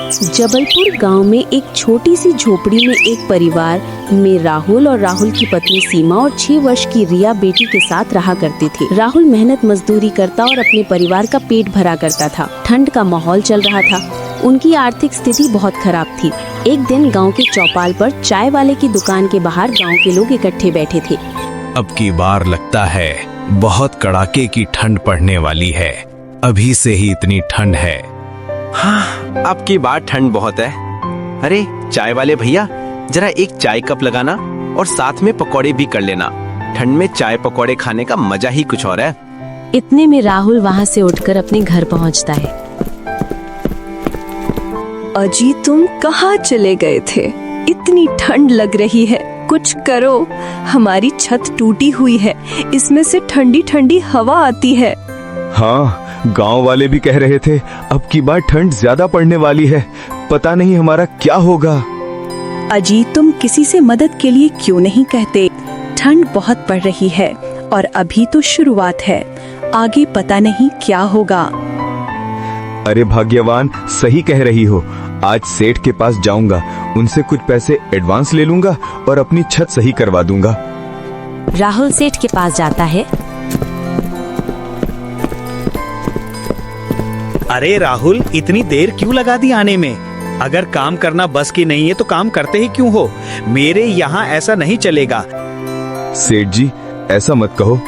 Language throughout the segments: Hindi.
जबलपुर गांव में एक छोटी सी झोपड़ी में एक परिवार में राहुल और राहुल की पत्नी सीमा और 6 वर्ष की रिया बेटी के साथ रहा करते थे। राहुल मेहनत मजदूरी करता और अपने परिवार का पेट भरा करता था। ठंड का माहौल चल रहा था। उनकी आर्थिक स्थिति बहुत खराब थी। एक दिन गांव के चौपाल पर चाय वाले की दुकान के बाहर गांव के लोग इकट्ठे बैठे थे। अब की बार लगता है बहुत कड़ाके की ठंड पड़ने वाली है। अभी से ही इतनी ठंड है। हाँ, अब की बार ठंड बहुत है। अरे चाय वाले भैया, जरा एक चाय कप लगाना और साथ में पकौड़े भी कर लेना। ठंड में चाय पकौड़े खाने का मजा ही कुछ और है। इतने में राहुल वहाँ से उठकर अपने घर पहुँचता है। अजी, तुम कहाँ चले गए थे? इतनी ठंड लग रही है, कुछ करो। हमारी छत टूटी हुई है, इसमें से ठंडी ठंडी हवा आती है। हाँ, गांव वाले भी कह रहे थे अब की बार ठंड ज्यादा पड़ने वाली है। पता नहीं हमारा क्या होगा। अजी, तुम किसी से मदद के लिए क्यों नहीं कहते? ठंड बहुत पड़ रही है और अभी तो शुरुआत है, आगे पता नहीं क्या होगा। अरे भाग्यवान, सही कह रही हो। आज सेठ के पास जाऊंगा, उनसे कुछ पैसे एडवांस ले लूंगा और अपनी छत सही करवा दूंगा। राहुल सेठ के पास जाता है। अरे राहुल, इतनी देर क्यों लगा दी आने में? अगर काम करना बस की नहीं है तो काम करते ही क्यों हो? मेरे यहाँ ऐसा नहीं चलेगा। सेठ जी, ऐसा मत कहो।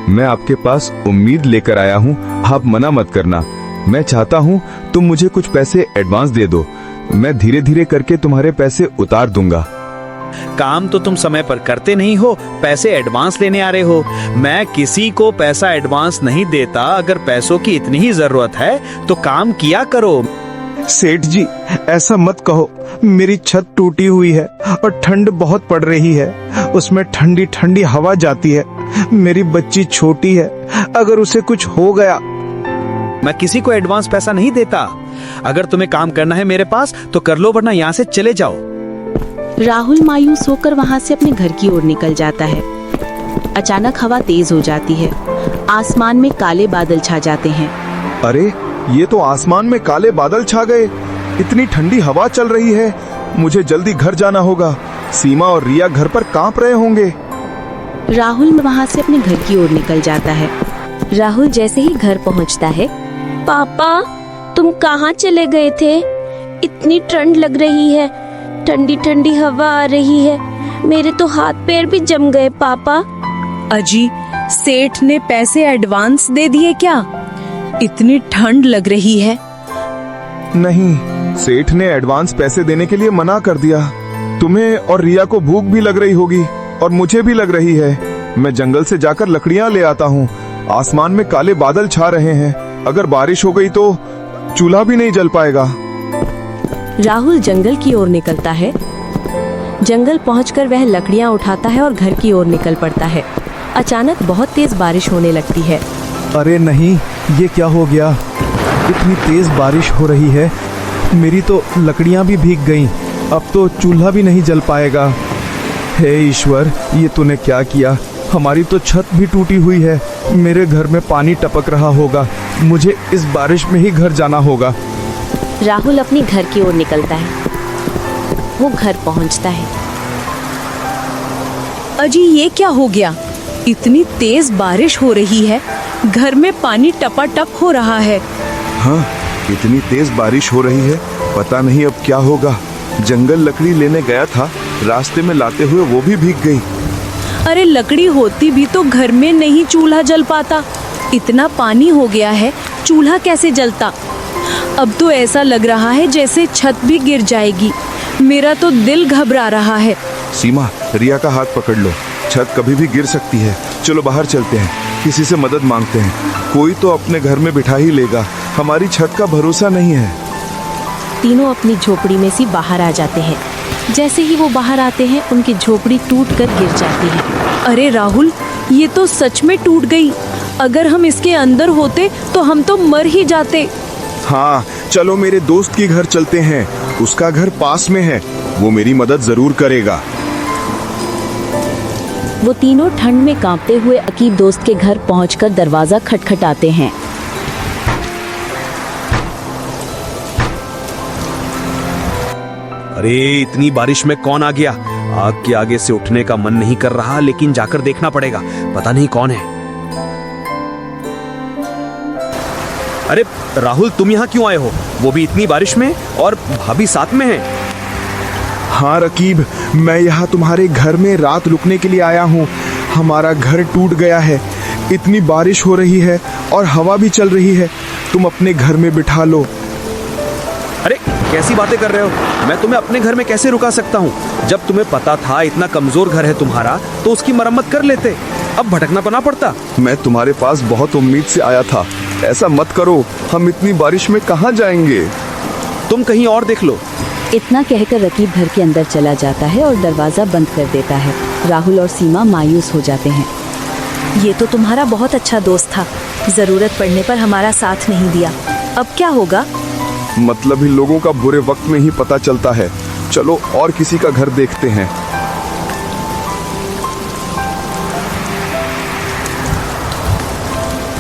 मैं आपके पास उम्मीद लेकर आया हूँ, आप मना मत करना। मैं चाहता हूँ तुम मुझे कुछ पैसे एडवांस दे दो। मैं धीरे धीरे करके तुम्हारे पैसे उतार दूंगा। काम तो तुम समय पर करते नहीं हो, पैसे एडवांस लेने आ रहे हो। मैं किसी को पैसा एडवांस नहीं देता। अगर पैसों की इतनी ही जरूरत है तो काम किया करो। सेठ जी, ऐसा मत कहो। मेरी छत टूटी हुई है और ठंड बहुत पड़ रही है। उसमें ठंडी ठंडी हवा जाती है। मेरी बच्ची छोटी है, अगर उसे कुछ हो गया। मैं किसी को एडवांस पैसा नहीं देता। अगर तुम्हें काम करना है मेरे पास तो कर लो, वरना यहाँ से चले जाओ। राहुल मायूस होकर वहाँ से अपने घर की ओर निकल जाता है। अचानक हवा तेज हो जाती है। आसमान में काले बादल छा जाते हैं। अरे, ये तो आसमान में काले बादल छा गए। इतनी ठंडी हवा चल रही है। मुझे जल्दी घर जाना होगा। सीमा और रिया घर पर कांप रहे होंगे। राहुल वहाँ से अपने घर की ओर निकल जाता है। राहुल जैसे ही घर पहुँचता है, पापा, तुम कहाँ चले गए थे? इतनी ठंड लग रही है, ठंडी ठंडी हवा आ रही है, मेरे तो हाथ पैर भी जम गए। पापा, अजी, सेठ ने पैसे एडवांस दे दिए क्या? इतनी ठंड लग रही है। नहीं, सेठ ने एडवांस पैसे देने के लिए मना कर दिया। तुम्हें और रिया को भूख भी लग रही होगी और मुझे भी लग रही है। मैं जंगल से जाकर लकड़ियाँ ले आता हूँ। आसमान में काले बादल छा रहे हैं। अगर बारिश हो गई तो चूल्हा भी नहीं जल पाएगा। राहुल जंगल की ओर निकलता है। जंगल पहुंचकर वह लकड़ियां उठाता है और घर की ओर निकल पड़ता है। अचानक बहुत तेज बारिश होने लगती है। अरे नहीं, ये क्या हो गया? इतनी तेज बारिश हो रही है, मेरी तो लकड़ियां भी भीग गईं। अब तो चूल्हा भी नहीं जल पाएगा। हे ईश्वर, ये तूने क्या किया? हमारी तो छत भी टूटी हुई है। मेरे घर में पानी टपक रहा होगा। मुझे इस बारिश में ही घर जाना होगा। राहुल अपनी घर की ओर निकलता है। वो घर पहुंचता है। अजी, ये क्या हो गया? इतनी तेज बारिश हो रही है, घर में पानी टपाटप हो रहा है। हाँ, इतनी तेज बारिश हो रही है, पता नहीं अब क्या होगा। जंगल लकड़ी लेने गया था, रास्ते में लाते हुए वो भी भीग गई। अरे, लकड़ी होती भी तो घर में नहीं चूल्हा जल पाता। इतना पानी हो गया है, चूल्हा कैसे जलता? अब तो ऐसा लग रहा है जैसे छत भी गिर जाएगी। मेरा तो दिल घबरा रहा है। सीमा, रिया का हाथ पकड़ लो। छत कभी भी गिर सकती है। चलो बाहर चलते हैं, किसी से मदद मांगते हैं। कोई तो अपने घर में बिठा ही लेगा। हमारी छत का भरोसा नहीं है। तीनों अपनी झोपड़ी में से बाहर आ जाते हैं। जैसे ही वो बाहर आते हैं, उनकी झोपड़ी टूटकर गिर जाती है। अरे राहुल, ये तो सच में टूट गई। अगर हम इसके अंदर होते तो हम तो मर ही जाते। हाँ, चलो मेरे दोस्त के घर चलते हैं। उसका घर पास में है, वो मेरी मदद जरूर करेगा। वो तीनों ठंड में कांपते हुए अकीब दोस्त के घर पहुंचकर दरवाजा खटखटाते हैं। अरे इतनी बारिश में कौन आ गया? आग के आगे से उठने का मन नहीं कर रहा, लेकिन जाकर देखना पड़ेगा, पता नहीं कौन है। अरे राहुल, तुम यहाँ क्यों आए हो? वो भी इतनी बारिश में, और भाभी साथ में है। हाँ रकीब, मैं यहाँ तुम्हारे घर में रात रुकने के लिए आया हूँ। हमारा घर टूट गया है, इतनी बारिश हो रही है और हवा भी चल रही है। तुम अपने घर में बिठा लो। अरे कैसी बातें कर रहे हो? मैं तुम्हें अपने घर में कैसे रुका सकता हूँ? जब तुम्हें पता था इतना कमजोर घर है तुम्हारा, तो उसकी मरम्मत कर लेते, अब भटकना तो ना पड़ता। मैं तुम्हारे पास बहुत उम्मीद से आया था, ऐसा मत करो। हम इतनी बारिश में कहाँ जाएंगे? तुम कहीं और देख लो। इतना कहकर रकीब घर के अंदर चला जाता है और दरवाजा बंद कर देता है। राहुल और सीमा मायूस हो जाते हैं। ये तो तुम्हारा बहुत अच्छा दोस्त था, जरूरत पड़ने पर हमारा साथ नहीं दिया। अब क्या होगा? मतलब ही लोगों का बुरे वक्त में ही पता चलता है। चलो और किसी का घर देखते हैं।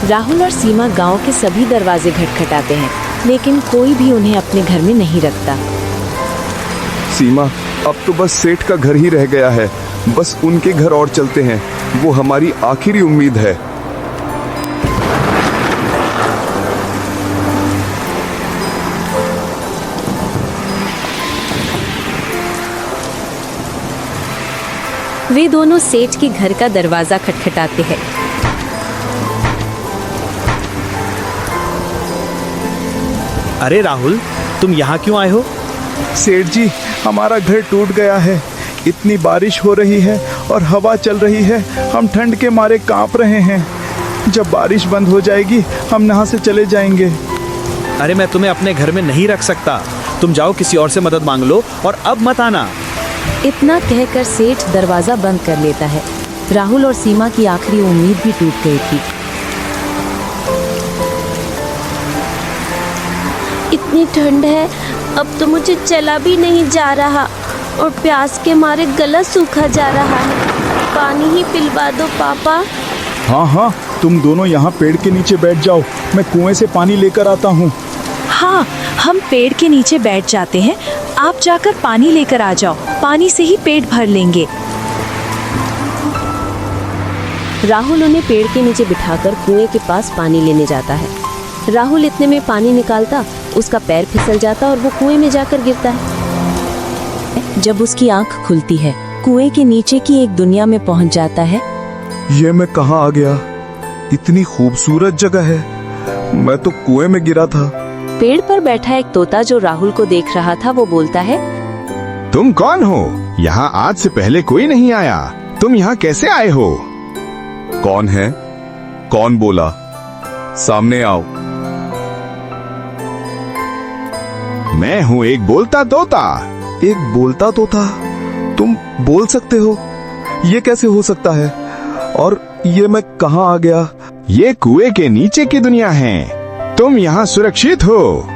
राहुल और सीमा गांव के सभी दरवाजे खटखटाते हैं, लेकिन कोई भी उन्हें अपने घर में नहीं रखता। सीमा, अब तो बस सेठ का घर ही रह गया है। बस उनके घर और चलते हैं, वो हमारी आखिरी उम्मीद है। वे दोनों सेठ के घर का दरवाजा खटखटाते हैं। अरे राहुल, तुम यहाँ क्यों आए हो? सेठ जी, हमारा घर टूट गया है। इतनी बारिश हो रही है और हवा चल रही है, हम ठंड के मारे कांप रहे हैं। जब बारिश बंद हो जाएगी हम यहाँ से चले जाएंगे। अरे मैं तुम्हें अपने घर में नहीं रख सकता, तुम जाओ किसी और से मदद मांग लो और अब मत आना। इतना कहकर सेठ दरवाजा बंद कर लेता है। राहुल और सीमा की आखिरी उम्मीद भी टूट गई थी। इतनी ठंड है, अब तो मुझे चला भी नहीं जा रहा और प्यास के मारे गला सूखा जा रहा है। पानी ही पिलवा दो पापा। हाँ हाँ, तुम दोनों यहाँ पेड़ के नीचे बैठ जाओ, मैं कुएं से पानी लेकर आता हूँ। हाँ, हम पेड़ के नीचे बैठ जाते हैं, आप जाकर पानी लेकर आ जाओ, पानी से ही पेट भर लेंगे। राहुल उन्हें पेड़ के नीचे बिठाकर कुएं के पास पानी लेने जाता है। राहुल इतने में पानी निकालता, उसका पैर फिसल जाता और वो कुएं में जाकर गिरता है। जब उसकी आंख खुलती है, कुएं के नीचे की एक दुनिया में पहुंच जाता है। ये मैं कहाँ आ गया? इतनी खूबसूरत जगह है, मैं तो कुएं में गिरा था। पेड़ पर बैठा एक तोता जो राहुल को देख रहा था, वो बोलता है, तुम कौन हो? यहाँ आज से पहले कोई नहीं आया, तुम यहाँ कैसे आए हो? कौन है? कौन बोला? सामने आओ। मैं हूँ एक बोलता तोता। एक बोलता तोता? तुम बोल सकते हो? ये कैसे हो सकता है? और ये मैं कहाँ आ गया? ये कुएं के नीचे की दुनिया है, तुम यहाँ सुरक्षित हो।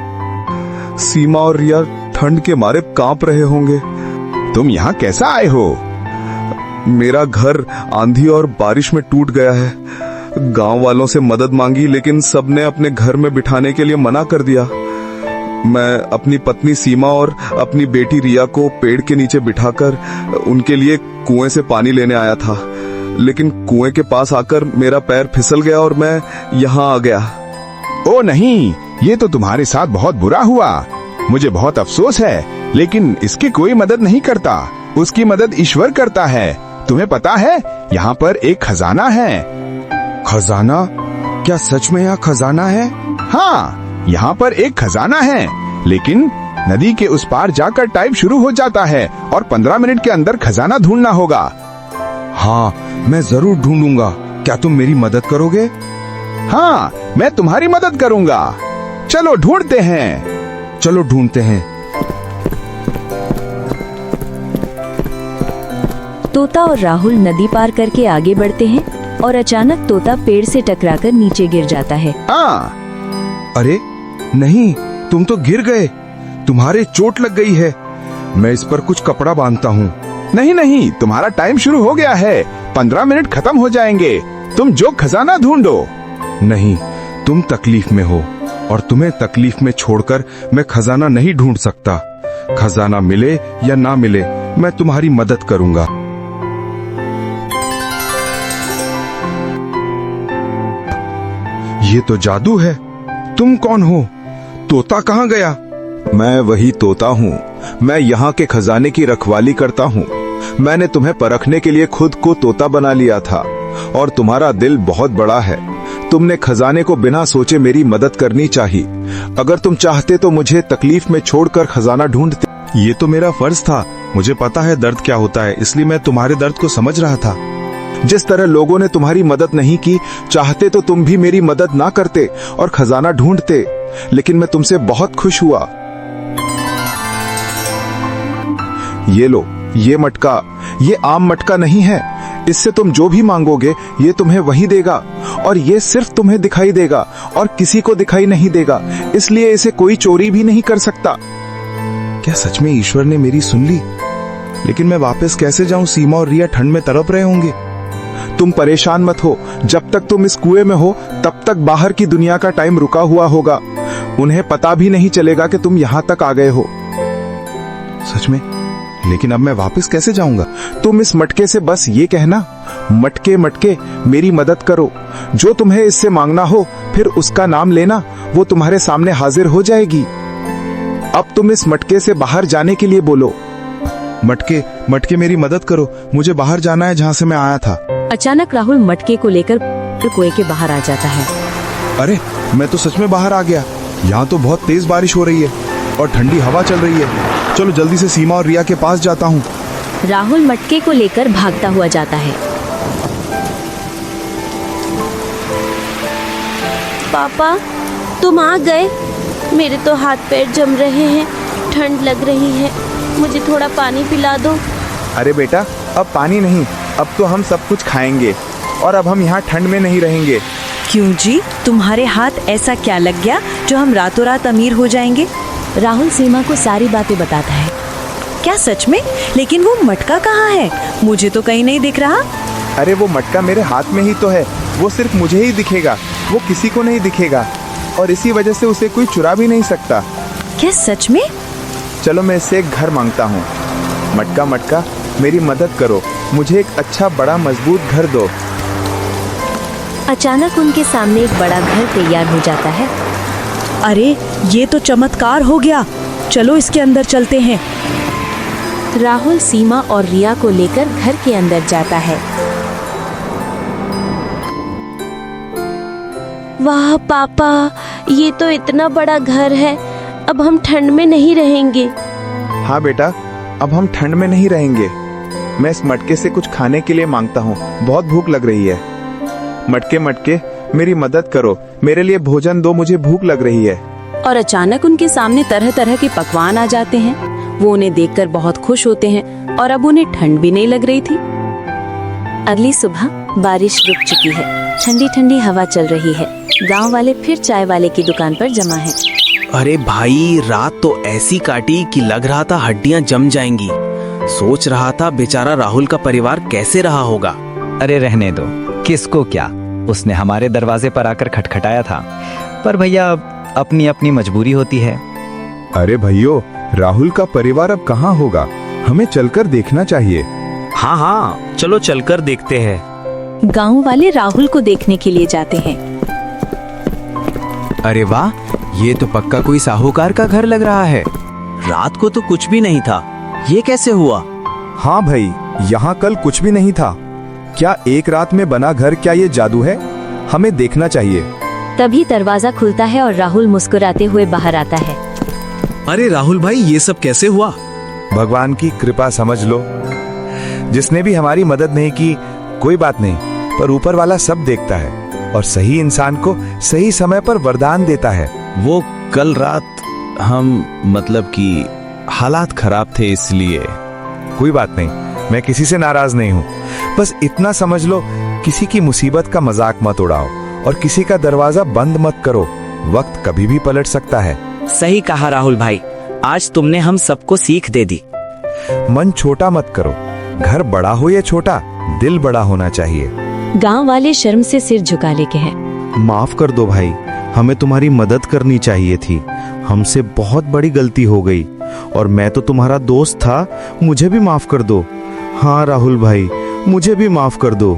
सीमा और रिया ठंड के मारे कांप रहे होंगे। तुम यहाँ कैसा आए हो? मेरा घर आंधी और बारिश में टूट गया है। गांव वालों से मदद मांगी, लेकिन सबने अपने घर में बिठाने के लिए मना कर दिया। मैं अपनी पत्नी सीमा और अपनी बेटी रिया को पेड़ के नीचे बिठाकर उनके लिए कुएं से पानी लेने आया था, लेकिन कुएं के पास आकर मेरा पैर फिसल गया और मैं यहाँ आ गया। ओ नहीं, ये तो तुम्हारे साथ बहुत बुरा हुआ। मुझे बहुत अफसोस है, लेकिन इसकी कोई मदद नहीं करता, उसकी मदद ईश्वर करता है। तुम्हें पता है यहाँ पर एक खजाना है। खजाना? क्या सच में यहाँ खजाना है? हाँ, यहाँ पर एक खजाना है, लेकिन नदी के उस पार जाकर टाइम शुरू हो जाता है और 15 मिनट के अंदर खजाना ढूंढना होगा। हाँ, मैं जरूर ढूंढूंगा। क्या तुम मेरी मदद करोगे? हाँ, मैं तुम्हारी मदद करूंगा। चलो ढूंढते हैं। चलो ढूंढते हैं। तोता और राहुल नदी पार करके आगे बढ़ते हैं और अचानक तोता पेड़ से टकराकर नीचे गिर जाता है। अरे नहीं, तुम तो गिर गए, तुम्हारे चोट लग गई है। मैं इस पर कुछ कपड़ा बांधता हूँ। नहीं नहीं, तुम्हारा टाइम शुरू हो गया है, 15 मिनट खत्म हो जाएंगे। तुम जो खजाना ढूंढो। नहीं, तुम तकलीफ में हो और तुम्हें तकलीफ में छोड़कर मैं खजाना नहीं ढूंढ सकता। खजाना मिले या ना मिले, मैं तुम्हारी मदद करूंगा। ये तो जादू है। तुम कौन हो? तोता कहाँ गया? मैं वही तोता हूँ। मैं यहाँ के खजाने की रखवाली करता हूँ। मैंने तुम्हें परखने के लिए खुद को तोता बना लिया था, और तुम्हारा दिल बहुत बड़ा है। तुमने खजाने को बिना सोचे मेरी मदद करनी चाहिए। अगर तुम चाहते तो मुझे तकलीफ में छोड़कर खजाना ढूंढते। ये तो मेरा फर्ज था। मुझे पता है दर्द क्या होता है, इसलिए मैं तुम्हारे दर्द को समझ रहा था। जिस तरह लोगों ने तुम्हारी मदद नहीं की, चाहते तो तुम भी मेरी मदद ना करते और खजाना ढूंढते, लेकिन मैं तुमसे बहुत खुश हुआ। ये लो, ये मटका, ये आम मटका नहीं है। इससे तुम जो भी मांगोगे ये तुम्हें वही देगा, और ये सिर्फ तुम्हें दिखाई देगा और किसी को दिखाई नहीं देगा, इसलिए इसे कोई चोरी भी नहीं कर सकता। क्या सच में ईश्वर ने मेरी सुन ली? लेकिन मैं वापस कैसे जाऊं? सीमा और रिया ठंड में तड़प रहे होंगे। तुम परेशान मत हो। जब तक तुम इस कुएं में हो तब तक बाहर की दुनिया का टाइम रुका हुआ होगा। उन्हें पता भी नहीं चलेगा कि तुम यहां तक आ गए हो। सच में? लेकिन अब मैं वापस कैसे जाऊंगा? तुम इस मटके से बस ये कहना, मटके मटके मेरी मदद करो। जो तुम्हें इससे मांगना हो फिर उसका नाम लेना, वो तुम्हारे सामने हाजिर हो जाएगी। अब तुम इस मटके से बाहर जाने के लिए बोलो, मटके मटके मेरी मदद करो, मुझे बाहर जाना है जहाँ से मैं आया था। अचानक राहुल मटके को लेकर कुएं के बाहर आ जाता है। अरे मैं तो सच में बाहर आ गया। यहाँ तो बहुत तेज बारिश हो रही है और ठंडी हवा चल रही है। चलो जल्दी से सीमा और रिया के पास जाता हूँ। राहुल मटके को लेकर भागता हुआ जाता है। पापा, तुम आ गए। मेरे तो हाथ पैर जम रहे हैं, ठंड लग रही है, मुझे थोड़ा पानी पिला दो। अरे बेटा, अब पानी नहीं, अब तो हम सब कुछ खाएंगे और अब हम यहाँ ठंड में नहीं रहेंगे। क्यों जी, तुम्हारे हाथ ऐसा क्या लग गया जो हम रातों रात अमीर हो जाएंगे? राहुल सीमा को सारी बातें बताता है। क्या सच में? लेकिन वो मटका कहाँ है? मुझे तो कहीं नहीं दिख रहा। अरे वो मटका मेरे हाथ में ही तो है, वो सिर्फ मुझे ही दिखेगा, वो किसी को नहीं दिखेगा, और इसी वजह से उसे कोई चुरा भी नहीं सकता। क्या सच में? चलो मैं इससे एक घर मांगता हूँ। मटका मटका मेरी मदद करो, मुझे एक अच्छा बड़ा मजबूत घर दो। अचानक उनके सामने एक बड़ा घर तैयार हो जाता है। अरे ये तो चमत्कार हो गया, चलो इसके अंदर चलते हैं। राहुल सीमा और रिया को लेकर घर के अंदर जाता है। वाह पापा, ये तो इतना बड़ा घर है। अब हम ठंड में नहीं रहेंगे। हाँ बेटा, अब हम ठंड में नहीं रहेंगे। मैं इस मटके से कुछ खाने के लिए मांगता हूँ, बहुत भूख लग रही है। मटके मटके मेरी मदद करो, मेरे लिए भोजन दो, मुझे भूख लग रही है। और अचानक उनके सामने तरह तरह के पकवान आ जाते हैं। वो उन्हें देखकर बहुत खुश होते हैं और अब उन्हें ठंड भी नहीं लग रही थी। अगली सुबह बारिश रुक चुकी है, ठंडी ठंडी हवा चल रही है। गांव वाले फिर चाय वाले की दुकान पर जमा हैं। अरे भाई, रात तो ऐसी काटी कि लग रहा था हड्डियां जम जाएंगी। सोच रहा था बेचारा राहुल का परिवार कैसे रहा होगा। अरे रहने दो, किसको क्या, उसने हमारे दरवाजे पर आकर खटखटाया था। पर भैया, अपनी अपनी मजबूरी होती है। अरे भैयो, राहुल का परिवार अब कहाँ होगा? हमें चलकर देखना चाहिए। हाँ हाँ, चलो चलकर देखते हैं। गांव वाले राहुल को देखने के लिए जाते हैं। अरे वाह, ये तो पक्का कोई साहूकार का घर लग रहा है। रात को तो कुछ भी नहीं था, ये कैसे हुआ? हाँ भाई, यहाँ कल कुछ भी नहीं था। क्या एक रात में बना घर, क्या ये जादू है? हमें देखना चाहिए। तभी दरवाजा खुलता है और राहुल मुस्कुराते हुए बाहर आता है। अरे राहुल भाई, ये सब कैसे हुआ? भगवान की कृपा समझ लो। जिसने भी हमारी मदद नहीं की, कोई बात नहीं, पर ऊपर वाला सब देखता है और सही इंसान को सही समय पर वरदान देता है। वो कल रात मतलब कि हालात खराब थे इसलिए। कोई बात नहीं, मैं किसी से नाराज नहीं हूँ। बस इतना समझ लो, किसी की मुसीबत का मजाक मत उड़ाओ और किसी का दरवाजा बंद मत करो। वक्त कभी भी पलट सकता है। सही कहा राहुल भाई, आज तुमने हम सबको सीख दे दी। मन छोटा मत करो, घर बड़ा हो या छोटा, दिल बड़ा होना चाहिए। गांव वाले शर्म से सिर झुका लेके हैं। माफ कर दो भाई, हमें तुम्हारी मदद करनी चाहिए थी। हमसे बहुत बड़ी गलती हो गई और मैं तो तुम्हारा दोस्त था, मुझे भी माफ कर दो। हाँ राहुल भाई, मुझे भी माफ कर दो।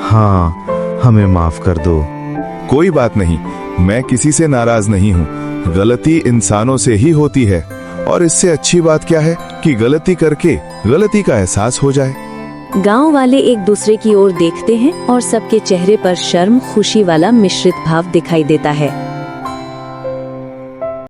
हाँ, हमें माफ कर दो। कोई बात नहीं, मैं किसी से नाराज नहीं हूँ। गलती इंसानों से ही होती है, और इससे अच्छी बात क्या है कि गलती करके गलती का एहसास हो जाए। गांव वाले एक दूसरे की ओर देखते हैं और सबके चेहरे पर शर्म खुशी वाला मिश्रित भाव दिखाई देता है।